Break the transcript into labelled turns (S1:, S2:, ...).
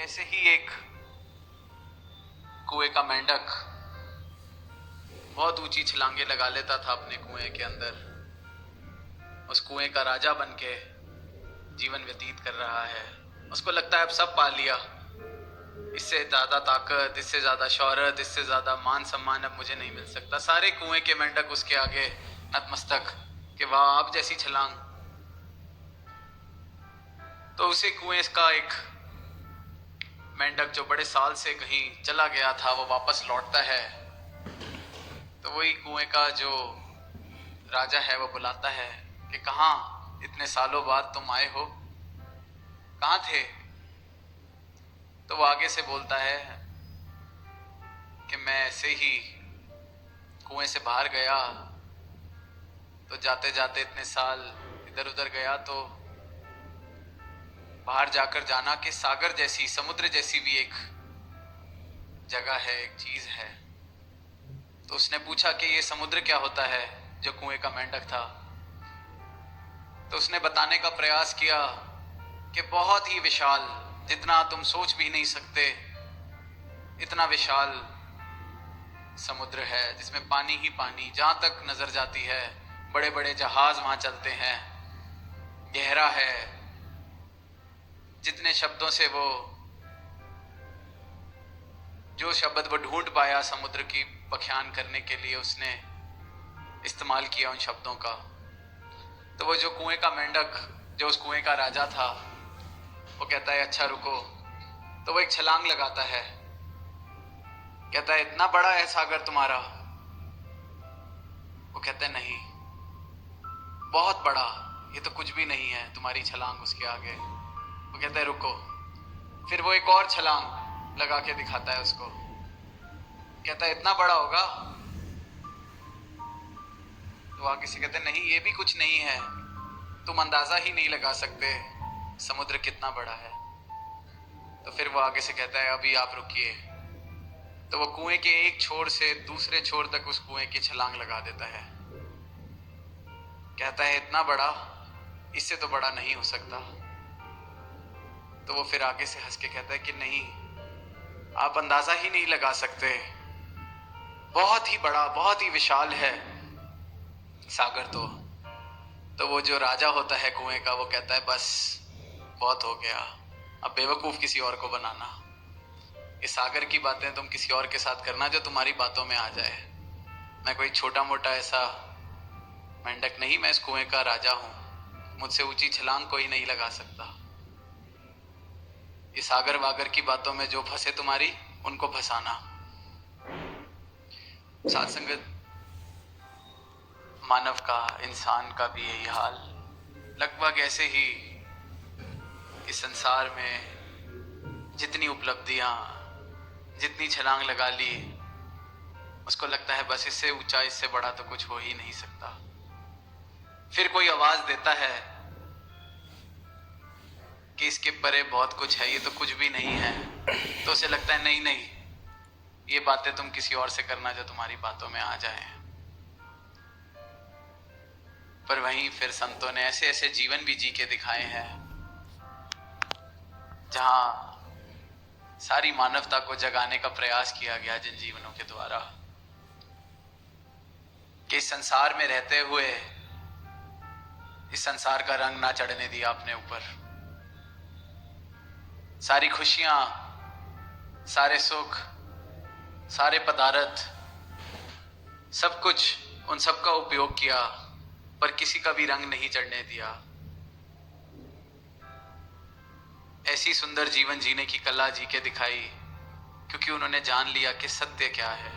S1: कैसे ही एक कुएं का मेंढक बहुत ऊंची छलांगे लगा लेता था अपने कुएं के अंदर। उस कुएं का राजा बन के जीवन व्यतीत कर रहा है। उसको लगता है अब सब पा लिया, इससे ज्यादा ताकत, इससे ज्यादा शौहरत, इससे ज्यादा मान सम्मान अब मुझे नहीं मिल सकता। सारे कुएं के मेंढक उसके आगे नतमस्तक कि वाह आप जैसी छलांग। तो उसे कुएं का एक मेंढक जो बड़े साल से कहीं चला गया था वो वापस लौटता है। तो वही कुएं का जो राजा है वो बुलाता है कि कहाँ इतने सालों बाद तुम आए हो, कहाँ थे? तो वो आगे से बोलता है कि मैं ऐसे ही कुएं से बाहर गया, तो जाते जाते इतने साल इधर उधर गया, तो बाहर जाकर जाना कि सागर जैसी, समुद्र जैसी भी एक जगह है, एक चीज है। तो उसने पूछा कि ये समुद्र क्या होता है, जो कुएं का मेंढक था। तो उसने बताने का प्रयास किया कि बहुत ही विशाल, जितना तुम सोच भी नहीं सकते, इतना विशाल समुद्र है जिसमें पानी ही पानी जहां तक नजर जाती है। बड़े बड़े जहाज वहां चलते हैं, गहरा है। जितने शब्दों से वो, जो शब्द वो ढूंढ पाया समुद्र की बख्यान करने के लिए, उसने इस्तेमाल किया उन शब्दों का। तो वो जो कुएं का मेंढक, जो उस कुएं का राजा था, वो कहता है अच्छा रुको। तो वो एक छलांग लगाता है, कहता है इतना बड़ा है सागर तुम्हारा? वो कहता है नहीं, बहुत बड़ा, ये तो कुछ भी नहीं है तुम्हारी छलांग उसके आगे। वो कहता है रुको। फिर वो एक और छलांग लगा के दिखाता है उसको, कहता है इतना बड़ा होगा? तो आगे से कहते हैं नहीं, ये भी कुछ नहीं है, तुम अंदाजा ही नहीं लगा सकते समुद्र कितना बड़ा है। तो फिर वो आगे से कहता है अभी आप रुकिए। तो वो कुएं के एक छोर से दूसरे छोर तक उस कुएं की छलांग लगा देता है। कहता है इतना बड़ा, इससे तो बड़ा नहीं हो सकता। तो वो फिर आगे से हंस के कहता है कि नहीं, आप अंदाजा ही नहीं लगा सकते, बहुत ही बड़ा, बहुत ही विशाल है सागर। तो वो जो राजा होता है कुएं का, वो कहता है बस बहुत हो गया, अब बेवकूफ किसी और को बनाना। ये सागर की बातें तुम किसी और के साथ करना जो तुम्हारी बातों में आ जाए। मैं कोई छोटा मोटा ऐसा मेंढक नहीं, मैं इस कुएं का राजा हूं, मुझसे ऊंची छलांग कोई नहीं लगा सकता। ये सागर वागर की बातों में जो फंसे तुम्हारी, उनको फंसाना। साथ संगत, मानव का, इंसान का भी यही हाल। लगभग ऐसे ही इस संसार में जितनी उपलब्धियां, जितनी छलांग लगा ली, उसको लगता है बस इससे ऊंचा, इससे बड़ा तो कुछ हो ही नहीं सकता। फिर कोई आवाज देता है कि इसके परे बहुत कुछ है, ये तो कुछ भी नहीं है। तो उसे लगता है नहीं नहीं, ये बातें तुम किसी और से करना जो तुम्हारी बातों में आ जाए। पर वहीं फिर संतों ने ऐसे ऐसे जीवन भी जी के दिखाए हैं जहां सारी मानवता को जगाने का प्रयास किया गया, जिन जीवनों के द्वारा कि इस संसार में रहते हुए इस संसार का रंग ना चढ़ने दिया अपने ऊपर। सारी खुशियां, सारे सुख, सारे पदार्थ, सब कुछ, उन सब का उपयोग किया, पर किसी का भी रंग नहीं चढ़ने दिया। ऐसी सुंदर जीवन जीने की कला जी के दिखाई, क्योंकि उन्होंने जान लिया कि सत्य क्या है।